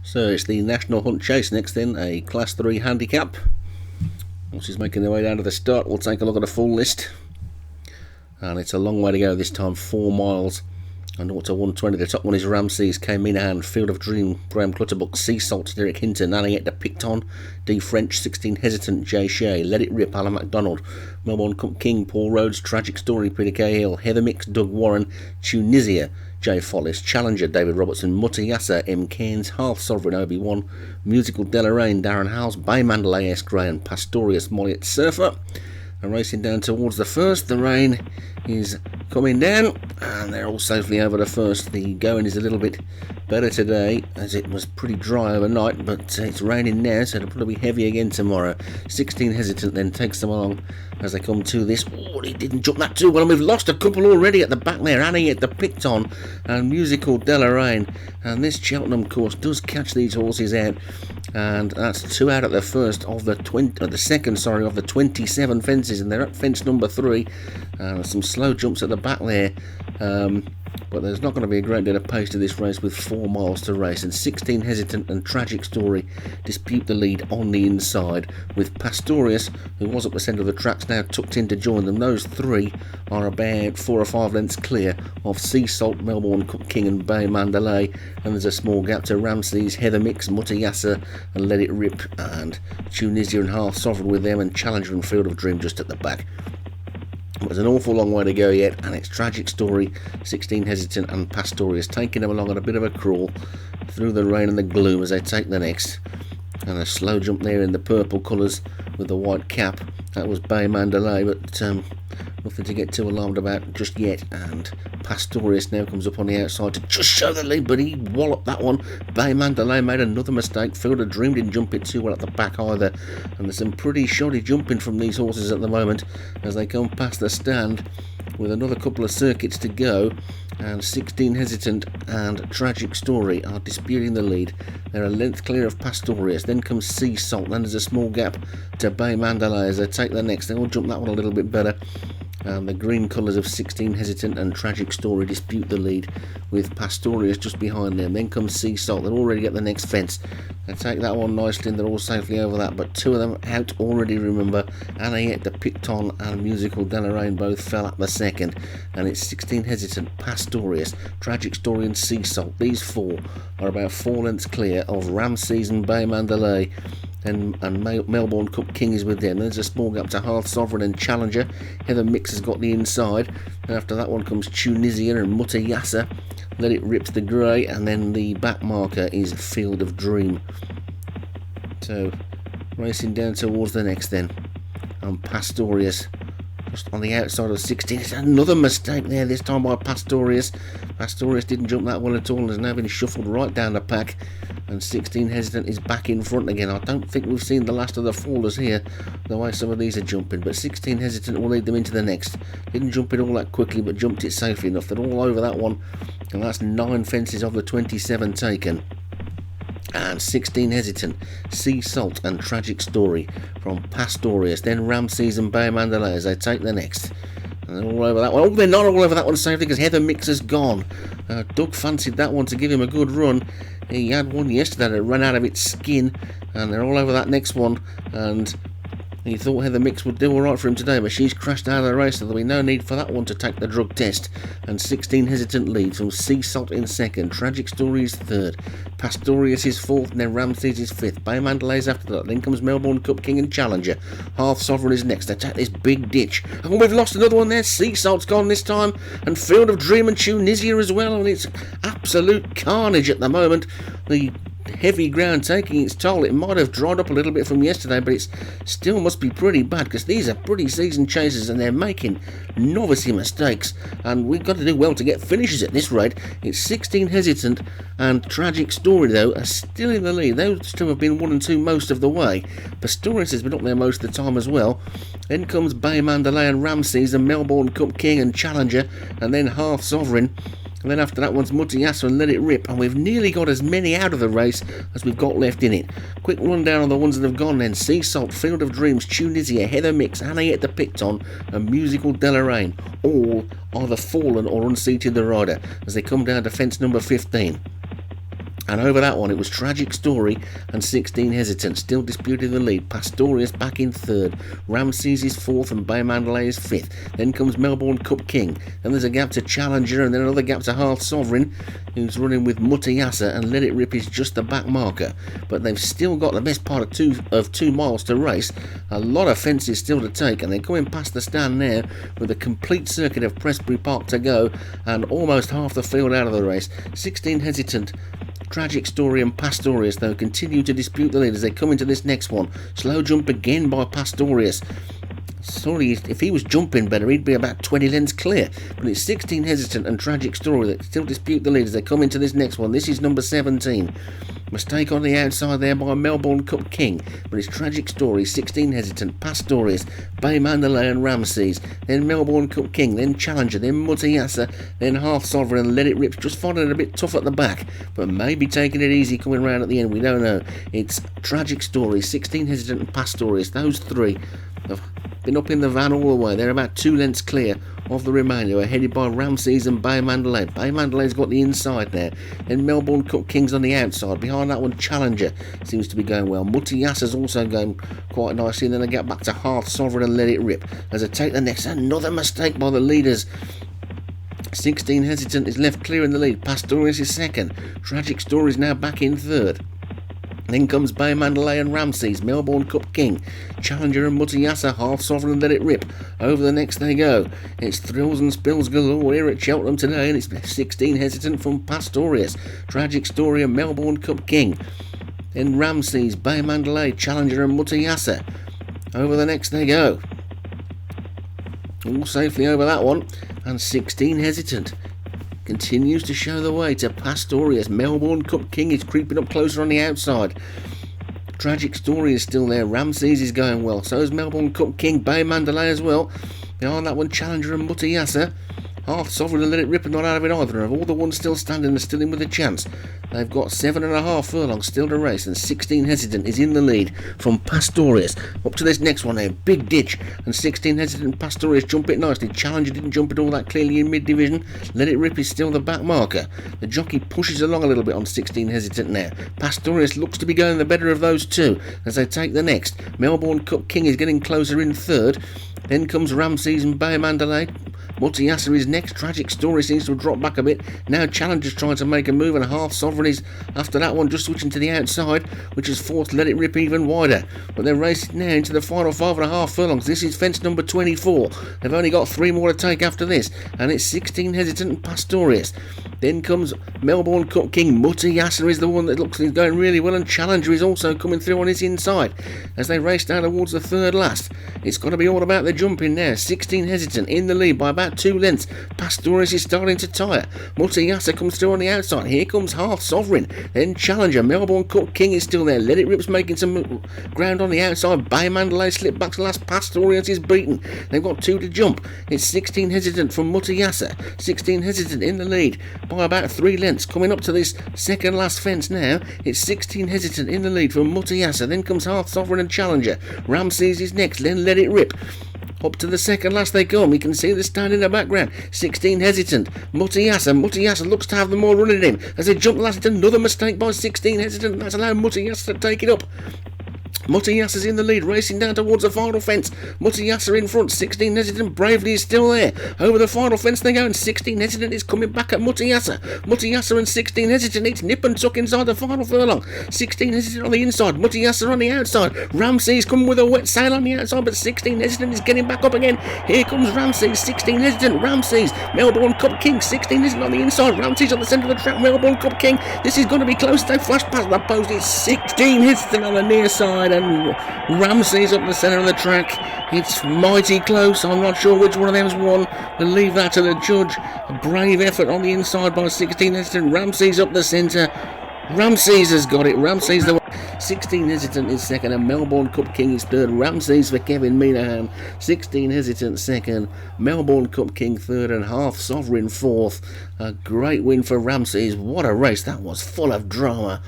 So it's the National Hunt Chase next then, a Class 3 handicap. Once he's making their way down to the start, we'll take a look at a full list. And it's a long way to go this time, 4 miles and 0 to 120. The top one is Ramses, K. Minahan, Field of Dream, Graham Clutterbuck, Sea Salt, Derek Hinton, Aniette de Picton, D. French, 16 Hesitant, Jay Shea, Let It Rip, Alan MacDonald, Melbourne Cup King, Paul Rhodes, Tragic Story, Peter Cahill, Heather Mix, Doug Warren, Tunisia, Jay Follis, Challenger, David Robertson, Mutta Yasser, M. Cairns, Half Sovereign, Obi-Wan, Musical Deloraine, Darren Howes, Bay Mandalay, S. Gray and Pastorius, Molliet Surfer. And racing down towards the first, the rain is coming down and they're all safely over the first. The going is a little bit better today as it was pretty dry overnight, but it's raining now, so it'll probably be heavy again tomorrow. 16 Hesitant then takes them along as they come to this. Oh, he didn't jump that too well, and we've lost a couple already at the back there. Aniette de Picton and Musical Deloraine, and this Cheltenham course does catch these horses out, and that's 2 out of the first of the 27 fences, and they're at fence number 3. Some slow jumps at the back there, but there's not going to be a great deal of pace to this race with 4 miles to race, and 16 Hesitant and Tragic Story dispute the lead on the inside, with Pastorius, who was at the centre of the tracks, now tucked in to join them. Those 3 are about 4 or 5 lengths clear of Sea Salt, Melbourne Cup King and Bay Mandalay, and there's a small gap to Ramses, Heather Mix, Mutta Yasser and Let It Rip, and Tunisia and Half Sovereign with them, and Challenger and Field of Dream just at the back. There's an awful long way to go yet, and it's Tragic Story, 16 Hesitant and Pastorius taking them along at a bit of a crawl through the rain and the gloom as they take the next. And a slow jump there in the purple colours with the white cap. That was Bay Mandalay, but nothing to get too alarmed about just yet. And Pastorius now comes up on the outside to just show the lead, but he walloped that one. Bay Mandalay made another mistake. Field of Dream didn't jump it too well at the back either. And there's some pretty shoddy jumping from these horses at the moment as they come past the stand with another couple of circuits to go, and 16 Hesitant and Tragic Story are disputing the lead. They're a length clear of Pastorius, then comes Sea Salt, then there's a small gap to Bay Mandalay as they take the next. They will jump that one a little bit better. The green colours of 16 Hesitant and Tragic Story dispute the lead, with Pastorius just behind them. Then comes Sea Salt, they'll already get the next fence. They take that one nicely and they're all safely over that, but 2 of them out already, remember. Aniette de Picton and Musical Deloraine both fell at the second, and it's 16 Hesitant, Pastorius, Tragic Story and Sea Salt. These 4 are about 4 lengths clear of Ramses and Bay Mandalay, and Melbourne Cup King is with them. There's a small gap to Half Sovereign and Challenger. Heather Mix has got the inside, and after that one comes Tunisia and Mutta Yasser. Let It Rip the grey, and then the back marker is Field of Dream. So racing down towards the next then, and Pastorius just on the outside of 16. It's another mistake there, this time by Pastorius. Pastorius didn't jump that well at all and has now been shuffled right down the pack, and 16 Hesitant is back in front again. I don't think we've seen the last of the fallers here, the way some of these are jumping, but 16 Hesitant will lead them into the next. Didn't jump it all that quickly, but jumped it safely enough. They're all over that one, and that's 9 fences of the 27 taken. And 16 Hesitant, Sea Salt and Tragic Story from Pastorius, then Ramses and Bay Mandalay as they take the next. And they're all over that one. Oh, they're not all over that one safely because Heather Mix has gone. Doug fancied that one to give him a good run. He had one yesterday that ran out of its skin, and they're all over that next one. And he thought Heather Mix would do alright for him today, but she's crashed out of the race, so there'll be no need for that one to take the drug test. And 16 Hesitant leads from Sea Salt in second, Tragic Story is third, Pastorius is fourth, and then Ramses is fifth. Bay Mandalay's after that, then comes Melbourne Cup King and Challenger. Half Sovereign is next. They take this big ditch. And we've lost another one there. Sea Salt's gone this time, and Field of Dream and Tunisia as well, and it's absolute carnage at the moment. The heavy ground taking its toll. It might have dried up a little bit from yesterday, but it still must be pretty bad because these are pretty seasoned chasers and they're making novice mistakes, and we've got to do well to get finishes at this rate. It's 16 Hesitant and Tragic Story though are still in the lead. Those 2 have been 1 and 2 most of the way. Pastorius has been up there most of the time as well. Then comes Bay Mandalay and Ramses and Melbourne Cup King and Challenger, and then Half Sovereign. And then after that one's Mutta Yasser and Let It Rip, and we've nearly got as many out of the race as we've got left in it. Quick rundown on the ones that have gone then. Sea Salt, Field of Dreams, Tunisia, Heather Mix, Aniette de Picton and Musical Deloraine. All either fallen or unseated the rider as they come down to fence number 15. And over that one, it was Tragic Story and 16 Hesitant, still disputing the lead. Pastorius back in third. Ramses is fourth and Bay Mandalay is fifth. Then comes Melbourne Cup King. Then there's a gap to Challenger and then another gap to Half Sovereign, who's running with Mutayasa, and Let It Rip is just the back marker. But they've still got the best part of 2 miles to race. A lot of fences still to take, and they're coming past the stand now with a complete circuit of Prestbury Park to go and almost half the field out of the race. 16 Hesitant, Tragic Story and Pastorius, though, continue to dispute the lead as they come into this next one. Slow jump again by Pastorius. Sorry, if he was jumping better, he'd be about 20 lengths clear. But it's 16 Hesitant and Tragic Story that still dispute the lead as they come into this next one. This is number 17. Mistake on the outside there by Melbourne Cup King, but it's Tragic Story, 16 Hesitant, Pastorius, Bay Mandalay and Ramses, then Melbourne Cup King, then Challenger, then Mutayasa, then Half Sovereign and Let It Rip, just finding it a bit tough at the back, but maybe taking it easy coming round at the end, we don't know. It's Tragic Story, 16 Hesitant and Pastorius. Those three have been up in the van all the way. They're about 2 lengths clear of the remainder, are headed by Ramses and Bay Mandalay. Bay Mandalay's got the inside now. Then Melbourne Cup King's on the outside. Behind that one, Challenger seems to be going well. Mutiyasa's also going quite nicely. And then they get back to Half Sovereign and Let It Rip as they take the next. Another mistake by the leaders. 16 Hesitant is left clear in the lead. Pastorius is second. Tragic Story is now back in third. Then comes Bay Mandalay and Ramses, Melbourne Cup King, Challenger and Mutayasa, Half Sovereign and Let It Rip. Over the next they go. It's thrills and spills galore here at Cheltenham today, and it's 16 Hesitant from Pastorius, Tragic Story and Melbourne Cup King. Then Ramses, Bay Mandalay, Challenger and Mutayasa. Over the next they go. All safely over that one, and 16 Hesitant continues to show the way to Pastorius. Melbourne Cup King is creeping up closer on the outside. Tragic Story is still there. Ramses is going well. So is Melbourne Cup King. Bay Mandalay as well. Behind that one, Challenger and Mutayasa. Half Sovereign and Let It Rip are not out of it either. And of all the ones still standing, are still in with a chance. They've got 7.5 furlongs still to race, and 16 Hesitant is in the lead from Pastorius. Up to this next one now, big ditch, and 16 Hesitant and Pastorius jump it nicely. Challenger didn't jump it all that clearly in mid-division. Let It Rip is still the back marker. The jockey pushes along a little bit on 16 Hesitant now. Pastorius looks to be going the better of those two as they take the next. Melbourne Cup King is getting closer in third. Then comes Ramses and Bay Mandalay. Mutayasa is next. Tragic Story seems to have dropped back a bit. Now Challenger's trying to make a move, and Half Sovereign is after that one just switching to the outside, which has forced Let It Rip even wider. But they're racing now into the final 5.5 furlongs. This is fence number 24. They've only got 3 more to take after this, and it's 16 Hesitant and Pastorius. Then comes Melbourne Cup King. Mutayasa is the one that looks like he's going really well, and Challenger is also coming through on his inside as they race down towards the third last. It's got to be all about the jumping now. 16 Hesitant in the lead by about 2 lengths. Pastorius is starting to tire. Mutayasa comes through on the outside. Here comes Half Sovereign. Then Challenger. Melbourne Cup King is still there. Let It Rip's making some ground on the outside. Bay Mandalay slipped back to last. Pastorius is beaten. They've got 2 to jump. It's 16 Hesitant from Mutayasa. 16 Hesitant in the lead by about 3 lengths. Coming up to this second last fence now. It's 16 Hesitant in the lead from Mutayasa. Then comes Half Sovereign and Challenger. Ramses is next. Then Let It Rip. Up to the second last they come. You can see the stand in the background. 16 Hesitant. Mutayasa looks to have them all running him. As they jump the last, another mistake by 16 Hesitant. That's allowed Mutayasa to take it up. Mutayasa's in the lead, racing down towards the final fence. Mutayasa in front. 16 Hesitant bravely is still there. Over the final fence they go, and 16 Hesitant is coming back at Mutayasa. Mutayasa and 16 Hesitant. It's nip and tuck inside the final furlong. 16 Hesitant on the inside. Mutayasa on the outside. Ramses coming with a wet sail on the outside, but 16 Hesitant is getting back up again. Here comes Ramses. 16 Hesitant. Ramses. Melbourne Cup King. 16 Hesitant on the inside. Ramses on the centre of the track. Melbourne Cup King. This is going to be close. They flash past the post. It's 16 Hesitant on the near side, and Ramses up the centre of the track. It's mighty close. I'm not sure which one of them's won. We'll leave that to the judge. A brave effort on the inside by 16 Hesitant. Ramses up the centre. Ramses has got it. Ramses the 16 Hesitant is second, and Melbourne Cup King is third. Ramses for Kevin Minahan. 16 Hesitant second. Melbourne Cup King third, and Half Sovereign fourth. A great win for Ramses. What a race that was, full of drama.